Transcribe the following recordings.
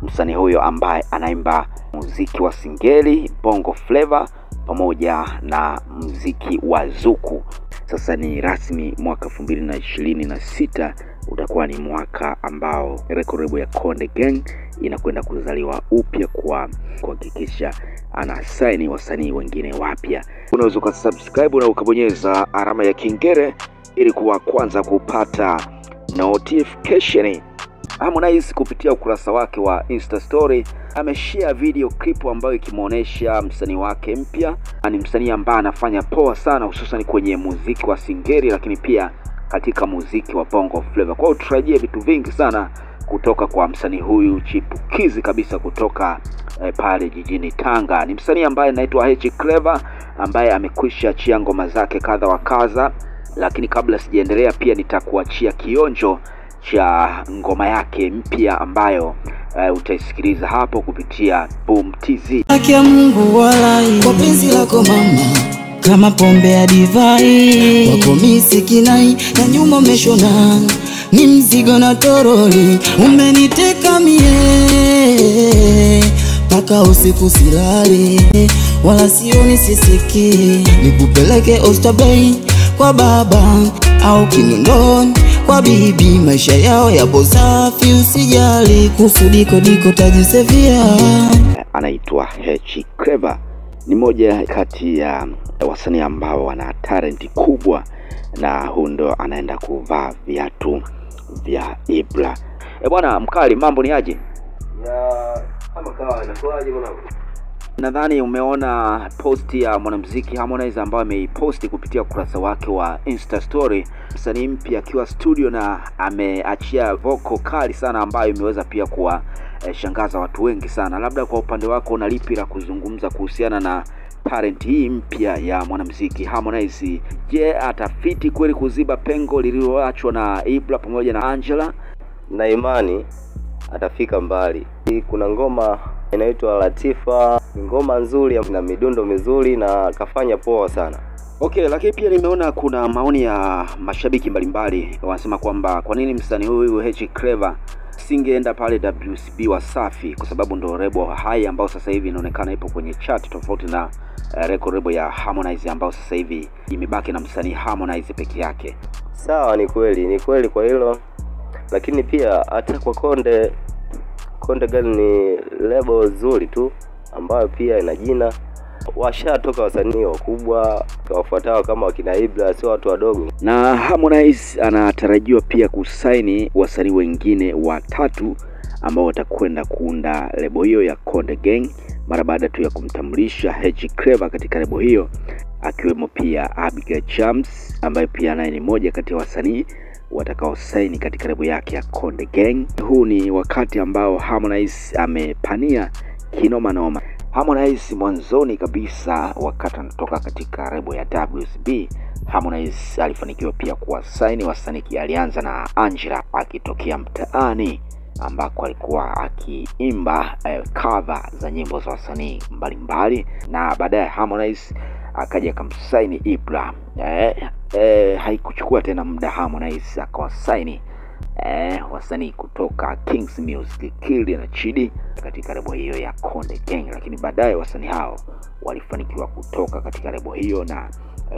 msanii huyo ambaye anaimba muziki wa singeli, bongo flavor pamoja na muziki wa zuku. Sasa ni rasmi mwaka 2026 utakuwa ni mwaka ambao record label ya Konde Gang inakwenda kuzaliwa upya kwa kuhakikisha ana sign wasanii wengine wapya. Unaweza ukasubscribe na ukabonyeza alama ya kengele ili kuwa kwanza kupata notification. Harmonize kupitia ukurasa wake wa Insta story ameshare video clip ambayo ikimuonesha msanii wake mpya. Ni msanii ambaye anafanya poa sana hususan kwenye muziki wa singeli lakini pia katika muziki wa bongo flavor. Kwa hiyo tutarajie vitu vingi sana kutoka kwa msanii huyu chipukizi kabisa kutoka pale jijini Tanga. Ni msanii ambaye anaitwa Hechi Clever ambaye amekwisha achia ngoma zake kadha wa kadha, lakini kabla sijaendelea pia nitakuachia kionjo cha ngoma yake mpya ambayo utaisikiliza hapo kupitia Boom TZ. Haki ya Mungu walai kwa penzi lako mama, kama pombe ya divai wako misikinai na nyuma umeshona, ni mzigo na toroli umeniteka mie, paka usiku silali wala sioni sisiki, nikupeleke Oysterbay kwa baba au Kinondoni kwa bibi, maisha yao yapo safi usijali, kufudiko diko tajisevia. Anaitwa Hechi Clever, ni moja kati ya wasanii ambao wana talent kubwa, na hundo anaenda kuvaa viatu vya Ibra. Bwana mkali, mambo ni aje? Ya kama kawa inakuaje bwana? Nadhani umeona posti ya mwanamuziki Harmonize ambaye ameiposti kupitia ukurasa wake wa Insta story, msanii mpya akiwa studio na ameachia vocal kali sana ambayo imeweza pia kuwa shangaza watu wengi sana. Labda kwa upande wako una lipi la kuzungumza kuhusiana na talent hii mpya ya mwanamuziki Harmonize? Je, atafiti kweli kuziba pengo lililoachwa na Ibra pamoja na Angela? Na imani atafika mbali. Kuna ngoma inaitwa Latifa, ngoma nzuri na midundo mizuri na kafanya poa sana. Okay, lakini pia nimeona kuna maoni ya mashabiki mbalimbali wanasema kwamba kwa nini msanii huyu Hechi Clever singeenda pale WCB Wasafi, kwa sababu ndo label hai ambao sasa hivi inaonekana ipo kwenye chart tofauti na record label ya Harmonize ambao sasa hivi imebaki na msanii Harmonize peke yake. Sawa, ni kweli kwa hilo, lakini pia hata kwa Konde Gang ni label nzuri tu ambayo pia ina jina, washatoka wasanii wakubwa wafuatao kama wakina Ibra, sio watu wadogo. Na Harmonize anatarajiwa pia kusaini wasanii wengine watatu ambao watakwenda kuunda lebo hiyo ya Konde Gang mara baada tu ya kumtambulisha Hechi Clever katika lebo hiyo, akiwemo pia Abigail Chams ambaye pia naye ni moja kati ya wasanii watakao saini katika lebo yake ya Konde Gang. Huu ni wakati ambao Harmonize amepania kinoma noma. Harmonize mwanzoni kabisa wakati anatoka katika lebo ya WCB, Harmonize alifanikiwa pia kuwa saini wasanii. Alianza na Angela akitokea mtaani ambako alikuwa akiimba cover za nyimbo za wasanii mbalimbali, na baadaye Harmonize akaja akamsaini Ibra. Haikuchukua tena muda Harmonize akawasaini wasanii kutoka Kings Music, Killy na Chidi katika lebo hiyo ya Konde Gang, lakini baadaye wasanii hao walifanikiwa kutoka katika lebo hiyo na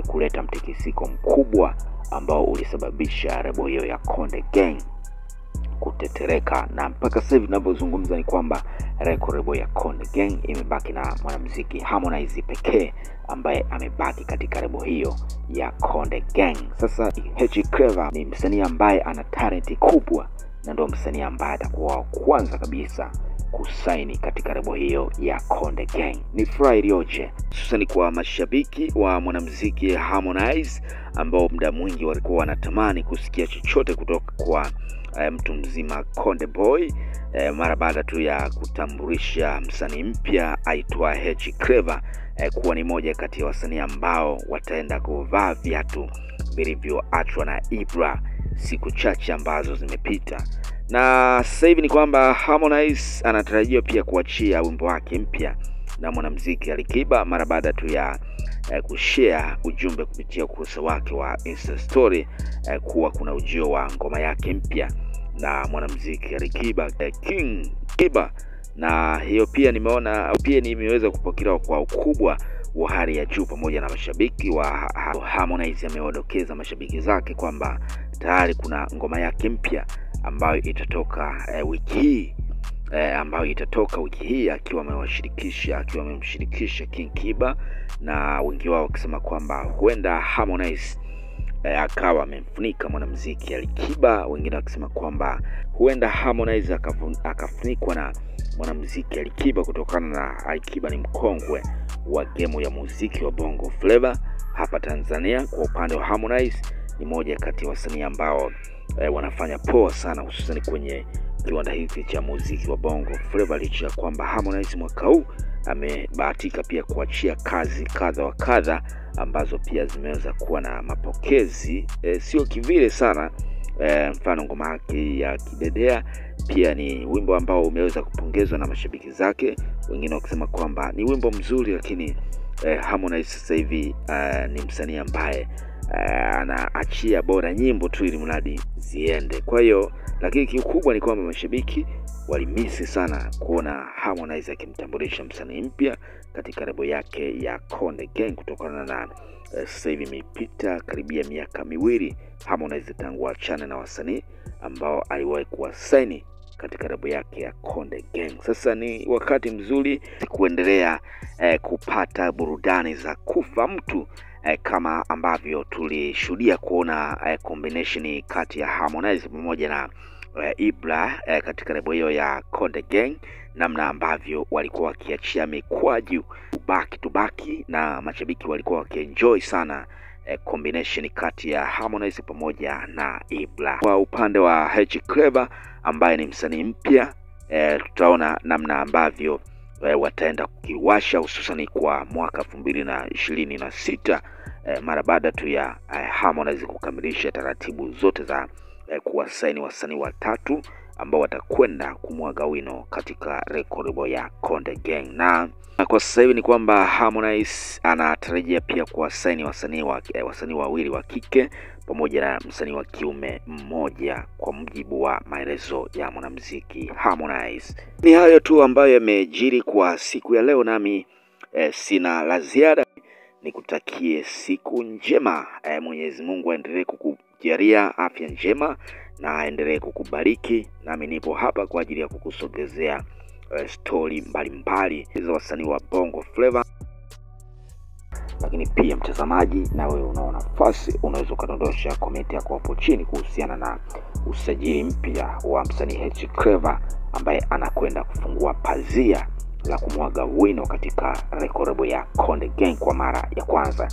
kuleta mtikisiko mkubwa ambao ulisababisha lebo hiyo ya Konde Gang kutetereka, na mpaka sasa hivi ninapozungumza ni kwamba record label ya Konde Gang imebaki na mwanamuziki Harmonize pekee ambaye amebaki katika lebo hiyo ya Konde Gang. Sasa Hechi Clever ni msanii ambaye ana talent kubwa na ndio msanii ambaye atakuwa kwanza kabisa kusaini katika lebo hiyo ya Konde Gang. Ni furaha iliyoje hususan kwa mashabiki wa mwanamuziki Harmonize ambao muda mwingi walikuwa wanatamani kusikia chochote kutoka kwa mtu mzima Konde Boy mara baada tu ya kutambulisha msanii mpya aitwa Hechi Clever kuwa ni moja kati ya wasanii ambao wataenda kuvaa viatu vilivyoachwa na Ibra siku chache ambazo zimepita. Na sasa hivi ni kwamba Harmonize anatarajiwa pia kuachia wimbo wake mpya na mwanamuziki Alikiba mara baada tu ya kushare ujumbe kupitia ukurasa wake wa Insta story kuwa kuna ujio wa ngoma yake mpya na mwanamuziki Alikiba. King Kiba na hiyo pia nimeona pia nimeweza kupokelewa kwa ukubwa wa hali ya juu pamoja na mashabiki wa Harmonize. Amewadokeza mashabiki zake kwamba tayari kuna ngoma yake mpya ambayo itatoka wiki hii akiwa amemshirikisha King Kiba, na wengi wao wakisema kwamba huenda Harmonize akawa amemfunika mwanamuziki Alikiba, wengine wakisema kwamba huenda Harmonize akafunikwa na mwanamuziki Alikiba kutokana na Alikiba ni mkongwe wa game ya muziki wa Bongo Flava hapa Tanzania. Kwa upande wa Harmonize ni moja kati ya wasanii ambao wanafanya poa sana, hususan kwenye kiwanda hiki cha muziki wa Bongo Flava, licha kwamba Harmonize mwaka huu amebahatika pia kuachia kazi kadha wa kadha ambazo pia zimeweza kuwa na mapokezi sio kivile sana. Mfano ngoma yake ya Kidedea pia ni wimbo ambao umeweza kupongezwa na mashabiki zake, wengine wakisema kwamba ni wimbo mzuri, lakini Harmonize sasa hivi ni msanii ambaye anaachia bora nyimbo tu ili mradi ziende. Kwa hiyo lakini kikubwa ni kwamba mashabiki walimisi sana kuona Harmonize akimtambulisha msanii mpya katika lebo yake ya Konde Gang, kutokana na sasa hivi imepita karibia miaka miwili Harmonize tangu achane na wasanii ambao aliwahi kuwasaini katika lebo yake ya Konde Gang. Sasa ni wakati mzuri kuendelea kupata burudani za kufa mtu kama ambavyo tulishuhudia kuona combination kati ya Harmonize pamoja na Ibra katika lebo hiyo ya Konde Gang, namna ambavyo walikuwa wakiachia mikwaju back to back, na mashabiki walikuwa wakienjoy sana combination kati ya Harmonize pamoja na Ibra. Kwa upande wa H Clever ambaye ni msanii mpya, tutaona namna ambavyo wataenda kukiwasha hususan kwa mwaka 2026 mara baada tu ya Harmonize kukamilisha taratibu zote za kuwasaini wasanii watatu ambao watakwenda kumwaga wino katika record ya Konde Gang. Na kwa sasa hivi ni kwamba Harmonize anatarajia pia kuwasaini wasanii wawili wa kike pamoja na msanii wa kiume mmoja, kwa mujibu wa maelezo ya mwanamuziki Harmonize. Ni hayo tu ambayo yamejiri kwa siku ya leo, nami sina la ziada. Nikutakie siku njema. Mwenyezi Mungu aendelee kukujalia afya njema na aendelee kukubariki. Nami nipo hapa kwa ajili ya kukusogezea story mbalimbali za wasanii wa Bongo Flava. Lakini pia mtazamaji, na wewe una nafasi, unaweza kudondosha comment yako hapo chini kuhusiana na usajili mpya wa msanii H Clever ambaye anakwenda kufungua pazia la kumwaga wino katika record ya Konde Gang kwa mara ya kwanza.